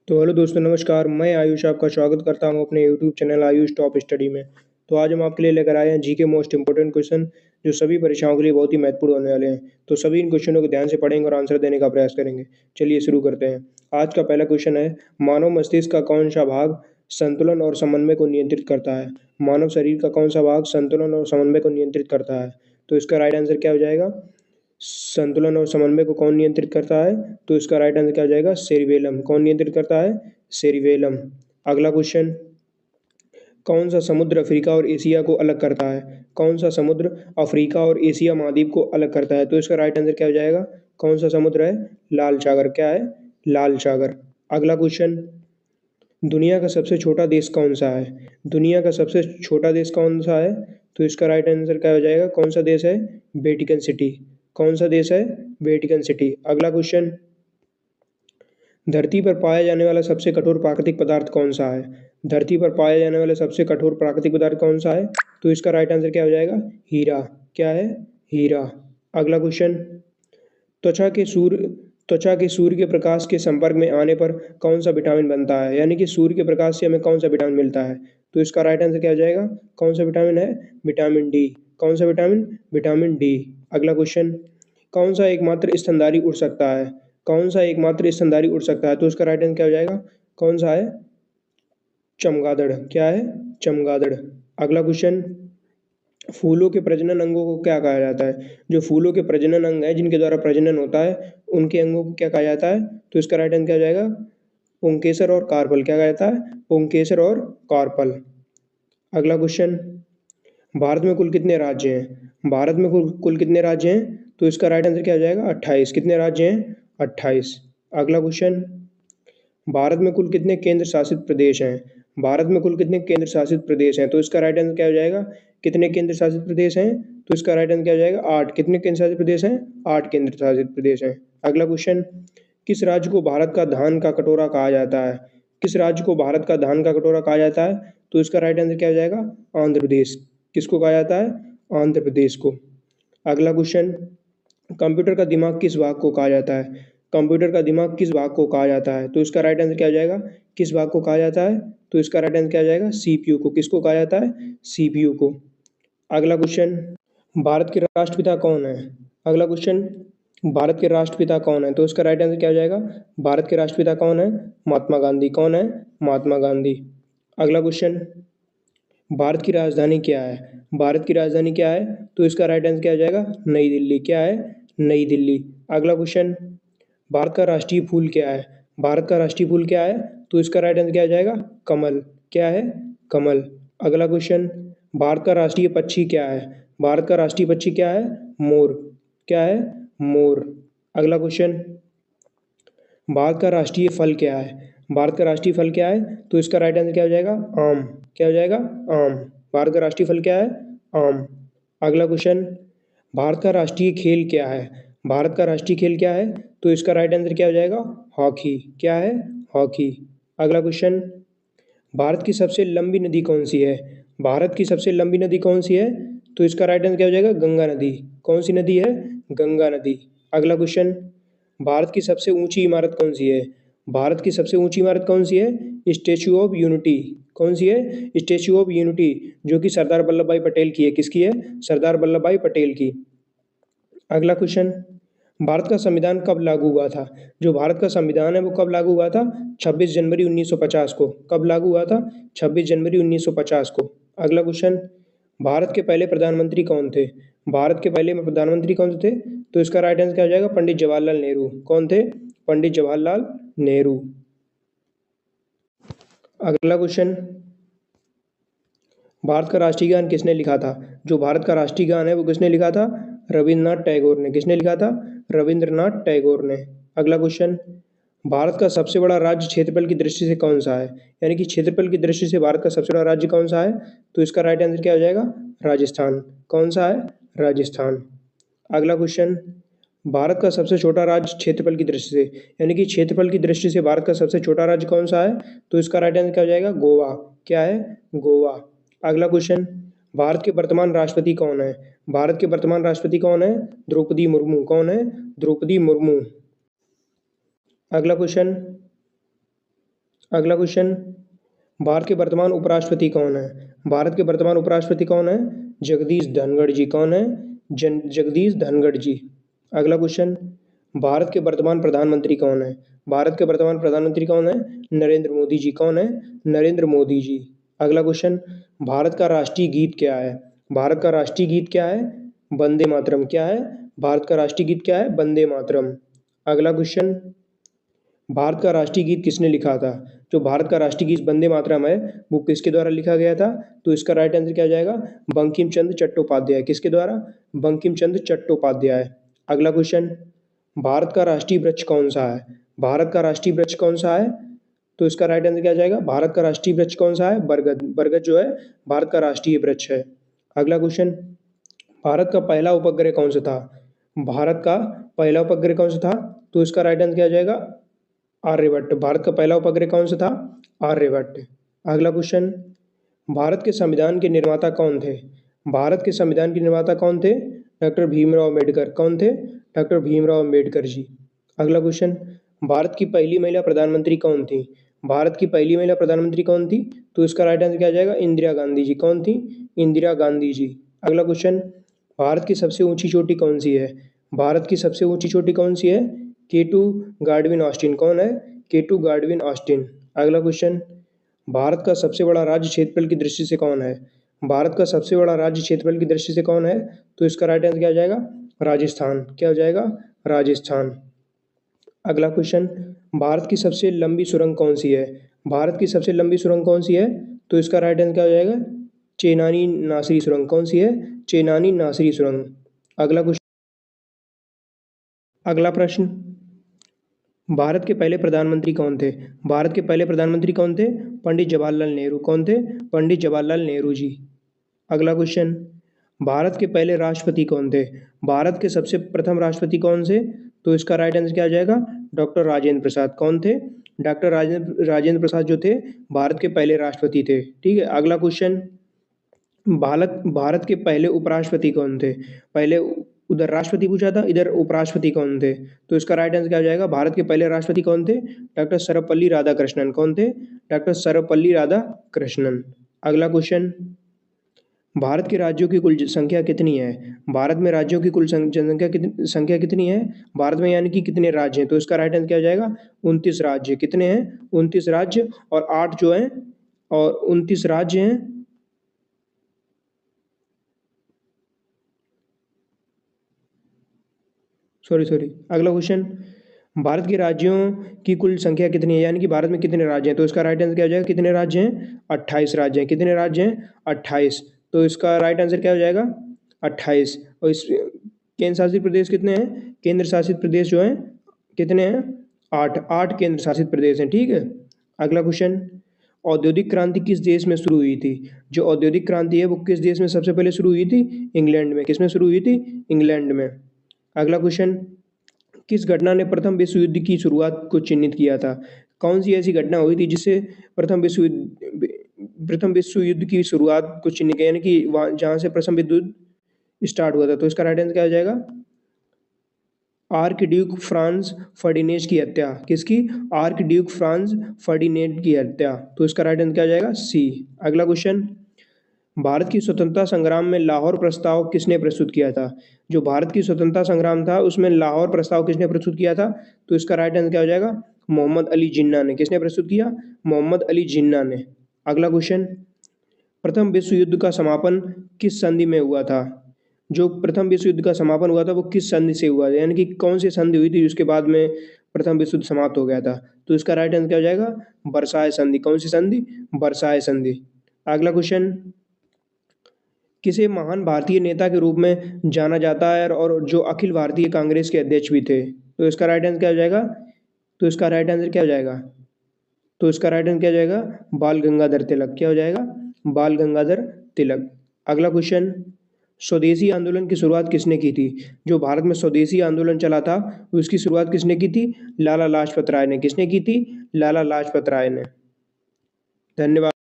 तो हेलो दोस्तों, नमस्कार। मैं आयुष आपका स्वागत करता हूं अपने YouTube channel Ayush top study में। तो आज हम आपके लिए लेकर आए हैं जीके मोस्ट इंपोर्टेंट क्वेश्चन, जो सभी परीक्षाओं के लिए बहुत ही महत्वपूर्ण होने वाले हैं। तो सभी इन क्वेश्चनों को ध्यान से पढ़ेंगे और आंसर देने का प्रयास करेंगे। चलिए शुरू करते हैं। आज का पहला क्वेश्चन है, मानव मस्तिष्क का कौन सा भाग संतुलन और समन्वय को नियंत्रित करता है? मानव शरीर का कौन सा भाग संतुलन और समन्वय को नियंत्रित करता है? तो इसका राइट आंसर क्या हो जाएगा? संतुलन और समन्वय को कौन नियंत्रित करता है? तो इसका राइट आंसर क्या हो जाएगा? सेरिबेलम। कौन नियंत्रित करता है? सेरिबेलम। अगला क्वेश्चन, कौन सा समुद्र अफ्रीका और एशिया को अलग करता है? कौन सा समुद्र अफ्रीका और एशिया महाद्वीप को अलग करता है? तो इसका राइट आंसर क्या हो जाएगा? कौन सा समुद्र है? लाल सागर। क्या है? लाल सागर। अगला क्वेश्चन, दुनिया का सबसे छोटा देश कौन सा है? दुनिया का सबसे छोटा देश कौन सा है? तो इसका राइट आंसर क्या हो जाएगा? कौन सा देश है? Vatican city. कौन सा देश है? Vatican city. अगला क्वेश्चन, धरती पर पाया जाने वाला सबसे कठोर प्राकृतिक पदार्थ कौन सा है? धरती पर पाया जाने वाला सबसे कठोर प्राकृतिक पदार्थ कौन सा है? तो इसका राइट आंसर क्या हो जाएगा? हीरा। क्या है? हीरा। अगला क्वेश्चन, त्वचा के सूर्य त्वचा के सूर्य के प्रकाश के संपर्क में आने पर कौन सा विटामिन बनता है? यानी कि सूर्य के प्रकाश से हमें कौन सा विटामिन मिलता है? तो इसका राइट आंसर क्या हो जाएगा? कौन सा विटामिन है? Vitamin D. कौन सा विटामिन? Vitamin D. अगला क्वेश्चन, कौन सा एकमात्र स्तनधारी उड़ सकता है? कौन सा एकमात्र स्तनधारी उड़ सकता है? तो उसका राइट आंसर क्या हो जाएगा? कौन सा है? चमगादड़। क्या है? चमगादड़। अगला क्वेश्चन, फूलों के प्रजनन अंगों को क्या कहा जाता है? जो फूलों के प्रजनन अंग है, जिनके द्वारा प्रजनन होता है, उनके अंगों को क्या कहा जाता है? तो इसका राइट आंसर क्या हो जाएगा? पुंकेसर और कार्पल। क्या कहा जाता है? पुंकेसर और कार्पल। अगला क्वेश्चन, भारत में कुल कितने राज्य हैं? भारत में कुल कितने राज्य हैं? तो इसका राइट आंसर क्या हो जाएगा? 28। कितने राज्य हैं? 28। अगला क्वेश्चन, भारत में कुल कितने केंद्र शासित प्रदेश हैं? भारत में कुल कितने केंद्र शासित प्रदेश हैं? तो इसका राइट आंसर क्या हो जाएगा? कितने केंद्र शासित प्रदेश हैं? तो इसका राइट आंसर क्या हो जाएगा? 8। कितने केंद्र शासित प्रदेश हैं? 8 केंद्र शासित प्रदेश हैं। अगला क्वेश्चन, किस राज्य को भारत का धान का कटोरा कहा जाता है? किस राज्य को भारत का धान का कटोरा कहा जाता है? तो इसका राइट आंसर क्या हो जाएगा? आंध्र प्रदेश। किसको कहा जाता है? आंध्र प्रदेश को। अगला क्वेश्चन, कंप्यूटर का दिमाग किस भाग को कहा जाता है? कंप्यूटर का दिमाग किस भाग को कहा जाता है? तो इसका राइट आंसर क्या हो जाएगा? किस भाग को कहा जाता है? तो इसका राइट आंसर क्या हो जाएगा? सीपीयू को। किसको कहा जाता है? सीपीयू को। अगला क्वेश्चन, भारत के राष्ट्रपिता कौन है? अगला क्वेश्चन, भारत के राष्ट्रपिता कौन है? तो इसका राइट आंसर क्या हो जाएगा? भारत के राष्ट्रपिता कौन है? महात्मा गांधी। कौन है? महात्मा गांधी। अगला क्वेश्चन, भारत की राजधानी क्या है? भारत की राजधानी क्या है? तो इसका राइट आंसर क्या हो जाएगा? नई दिल्ली। क्या है? नई दिल्ली। अगला क्वेश्चन, भारत का राष्ट्रीय फूल क्या है? भारत का राष्ट्रीय फूल क्या है? तो इसका राइट आंसर क्या हो जाएगा? कमल। क्या है? कमल। अगला क्वेश्चन, भारत का राष्ट्रीय पक्षी क्या है? भारत का राष्ट्रीय पक्षी क्या है? मोर। क्या है? मोर। अगला क्वेश्चन, भारत का राष्ट्रीय फल क्या है? भारत का राष्ट्रीय फल क्या है? तो इसका राइट आंसर क्या हो जाएगा? आम। क्या हो जाएगा? आम। भारत का राष्ट्रीय फल क्या है? आम। अगला क्वेश्चन, भारत का राष्ट्रीय खेल क्या है? भारत का राष्ट्रीय खेल क्या है? तो इसका राइट आंसर क्या हो जाएगा? हॉकी। क्या है? हॉकी। अगला क्वेश्चन, भारत की सबसे लंबी नदी कौन सी है? भारत की सबसे लंबी नदी कौन सी है? तो इसका राइट आंसर क्या हो जाएगा? गंगा नदी। कौन सी नदी है? गंगा नदी। अगला क्वेश्चन, भारत की सबसे ऊंची इमारत कौन सी है? भारत की सबसे ऊंची इमारत कौन सी है? Statue of unity. कौन सी है? स्टैच्यू ऑफ यूनिटी, जो कि सरदार वल्लभ भाई पटेल की है। किसकी है? सरदार वल्लभ भाई पटेल की। अगला क्वेश्चन, भारत का संविधान कब लागू हुआ था? जो भारत का संविधान है वो कब लागू हुआ था? 26 जनवरी 1950 को। कब लागू हुआ था? 26 जनवरी 1950 को। अगला क्वेश्चन, भारत के पहले प्रधानमंत्री कौन थे? भारत के पहले प्रधानमंत्री कौन थे? तो इसका राइट आंसर क्या हो जाएगा? पंडित जवाहरलाल नेहरू। कौन थे? पंडित जवाहरलाल नेहरू। अगला क्वेश्चन, भारत का राष्ट्रीय गान किसने लिखा था? जो भारत का राष्ट्रीय गान है वो किसने लिखा था? रविंद्रनाथ टैगोर ने। किसने लिखा था? रविंद्रनाथ टैगोर ने। अगला क्वेश्चन, भारत का सबसे बड़ा राज्य क्षेत्रफल की दृष्टि से कौन सा है? यानी कि क्षेत्रफल की दृष्टि से भारत का सबसे बड़ा राज्य कौन सा है? तो इसका राइट आंसर क्या हो जाएगा? राजस्थान। कौन सा है? राजस्थान। अगला क्वेश्चन, भारत का सबसे छोटा राज्य क्षेत्रफल की दृष्टि से, यानी कि क्षेत्रफल की दृष्टि से भारत का सबसे छोटा राज्य कौन सा है? तो इसका राइट आंसर क्या हो जाएगा? गोवा। क्या है? गोवा। अगला क्वेश्चन, भारत के वर्तमान राष्ट्रपति कौन है? भारत के वर्तमान राष्ट्रपति कौन है? द्रौपदी मुर्मू। कौन है? द्रौपदी मुर्मू। अगला क्वेश्चन, अगला क्वेश्चन, भारत के वर्तमान उपराष्ट्रपति कौन है? भारत के वर्तमान उपराष्ट्रपति कौन है? जगदीश धनखड़ जी। कौन है? जगदीश धनखड़ जी। अगला क्वेश्चन, भारत के वर्तमान प्रधानमंत्री कौन है? भारत के वर्तमान प्रधानमंत्री कौन है? नरेंद्र मोदी जी। कौन है? नरेंद्र मोदी जी। अगला क्वेश्चन, भारत का राष्ट्रीय गीत क्या है? भारत का राष्ट्रीय गीत क्या है? वंदे मातरम। क्या है? भारत का राष्ट्रीय गीत क्या है? वंदे मातरम। अगला क्वेश्चन, भारत का राष्ट्रीय गीत किसने लिखा था? जो भारत का राष्ट्रीय गीत वंदे मातरम है वो किसके द्वारा लिखा गया था? तो इसका राइट आंसर क्या हो जाएगा? बंकिम चंद्र चट्टोपाध्याय। किसके द्वारा? बंकिम चंद्र चट्टोपाध्याय। अगला क्वेश्चन, भारत का राष्ट्रीय वृक्ष कौन सा है? भारत का राष्ट्रीय वृक्ष कौन सा है? तो इसका राइट आंसर क्या हो जाएगा? भारत का राष्ट्रीय वृक्ष कौन सा है? बरगद। बरगद जो है भारत का राष्ट्रीय वृक्ष है। अगला क्वेश्चन, भारत का पहला उपग्रह कौन सा था? भारत का पहला उपग्रह कौन सा था? तो इसका राइट आंसर क्या हो जाएगा? आर्यभट्ट। भारत का पहला उपग्रह कौन सा था? आर्यभट्ट। अगला क्वेश्चन, भारत के संविधान के निर्माता कौन थे? भारत के संविधान के निर्माता कौन थे? डॉक्टर भीमराव अम्बेडकर। कौन थे? डॉक्टर भीमराव अम्बेडकर जी। अगला क्वेश्चन, भारत की पहली महिला प्रधानमंत्री कौन थी? भारत की पहली महिला प्रधानमंत्री कौन थी? तो इसका राइट आंसर क्या हो जाएगा? इंदिरा गांधी जी। कौन थी? इंदिरा गांधी जी। अगला क्वेश्चन, भारत की सबसे ऊंची चोटी कौन सी है? भारत की सबसे ऊंची चोटी कौन सी है? केटू गाडविन ऑस्टिन। कौन है? केटू गाडविन ऑस्टिन। अगला क्वेश्चन, भारत का सबसे बड़ा राज्य क्षेत्रफल की दृष्टि से कौन है? भारत का सबसे बड़ा राज्य क्षेत्रफल की दृष्टि से कौन है? तो इसका राइट आंसर क्या हो जाएगा? राजस्थान। क्या हो जाएगा? राजस्थान। अगला क्वेश्चन, भारत की सबसे लंबी सुरंग कौन सी है? भारत की सबसे लंबी सुरंग कौन सी है? तो इसका राइट आंसर क्या हो जाएगा? चेनानी नासरी सुरंग। कौन सी है? चेनानी नासरी सुरंग। अगला क्वेश्चन, अगला प्रश्न, भारत के पहले प्रधानमंत्री कौन थे? भारत के पहले प्रधानमंत्री कौन थे? पंडित जवाहरलाल नेहरू। कौन थे? पंडित जवाहरलाल नेहरू जी। अगला क्वेश्चन, भारत के पहले राष्ट्रपति कौन थे? भारत के सबसे प्रथम राष्ट्रपति कौन से? तो इसका राइट आंसर क्या आ जाएगा? डॉक्टर राजेंद्र प्रसाद। कौन थे? डॉक्टर राजेंद्र प्रसाद जो थे भारत के पहले राष्ट्रपति थे। ठीक है। अगला क्वेश्चन, भारत के पहले उपराष्ट्रपति कौन थे? पहले उधर राष्ट्रपति पूछा था, इधर उपराष्ट्रपति कौन थे? तो इसका राइट आंसर क्या हो जाएगा? भारत के पहले राष्ट्रपति कौन थे? डॉक्टर सर्वपल्ली राधाकृष्णन। कौन थे? डॉक्टर सर्वपल्ली राधाकृष्णन। अगला क्वेश्चन, भारत के राज्यों की कुल संख्या कितनी है? भारत में राज्यों की कुल संख्या कितनी है? भारत में यानी कि कितने राज्य हैं? तो इसका राइट आंसर क्या हो जाएगा? 29 राज्य। कितने हैं? 29 राज्य और 8 जो हैं, और 29 राज्य हैं। सॉरी, अगला क्वेश्चन, भारत के राज्यों की कुल संख्या कितनी है? यानी कि भारत में कितने राज्य हैं? तो इसका राइट आंसर क्या हो जाएगा? कितने राज्य हैं? 28 राज्य हैं। कितने राज्य हैं? 28। तो इसका राइट आंसर क्या हो जाएगा? 28। और इस केंद्र शासित प्रदेश कितने हैं? केंद्र शासित प्रदेश जो हैं कितने हैं? 8 केंद्र शासित प्रदेश हैं। ठीक है। अगला क्वेश्चन, औद्योगिक क्रांति किस देश में शुरू हुई थी? जो औद्योगिक क्रांति है वो किस देश में सबसे पहले शुरू हुई थी? इंग्लैंड में। किस में शुरू हुई थी? इंग्लैंड में। अगला क्वेश्चन, किस घटना ने प्रथम विश्व युद्ध की शुरुआत को चिन्हित किया था? कौन सी ऐसी घटना हुई थी जिससे प्रथम विश्व युद्ध की शुरुआत को चिन्हित किया, यानी कि वहाँ जहाँ से प्रथम विश्व युद्ध स्टार्ट हुआ था? तो इसका राइट आंसर क्या हो जाएगा? आर्क ड्यूक फ्रांस फर्डिनेंड की हत्या। किसकी? आर्क ड्यूक फ्रांस फर्डिनेंड की हत्या। तो इसका राइट आंसर क्या हो जाएगा? सी। अगला क्वेश्चन, भारत की स्वतंत्रता संग्राम में लाहौर प्रस्ताव किसने प्रस्तुत किया था? जो भारत की स्वतंत्रता संग्राम था उसमें लाहौर प्रस्ताव किसने प्रस्तुत किया था? तो इसका राइट आंसर क्या हो जाएगा? मोहम्मद अली जिन्ना ने। किसने प्रस्तुत किया? मोहम्मद अली जिन्ना ने। अगला क्वेश्चन, प्रथम विश्व युद्ध का समापन किस संधि में हुआ था? जो प्रथम विश्व युद्ध का समापन हुआ था वो किस संधि से हुआ था, यानी कि कौन सी संधि हुई थी जिसके बाद में प्रथम विश्व युद्ध समाप्त हो गया था? तो इसका राइट आंसर क्या हो जाएगा? वर्साय संधि। कौन सी संधि? वर्साय संधि। अगला क्वेश्चन, किसे महान भारतीय नेता के रूप में जाना जाता है और जो अखिल भारतीय कांग्रेस के अध्यक्ष भी थे? तो इसका राइट आंसर क्या हो जाएगा? तो इसका राइट आंसर क्या हो जाएगा? तो इसका राइट आंसर क्या हो जाएगा? बाल गंगाधर तिलक। क्या हो जाएगा? बाल गंगाधर तिलक। अगला क्वेश्चन, स्वदेशी आंदोलन की शुरुआत किसने की थी? जो भारत में स्वदेशी आंदोलन चला था उसकी शुरुआत किसने की थी? लाला लाजपत राय ने। किसने की थी? लाला लाजपत राय ने। धन्यवाद।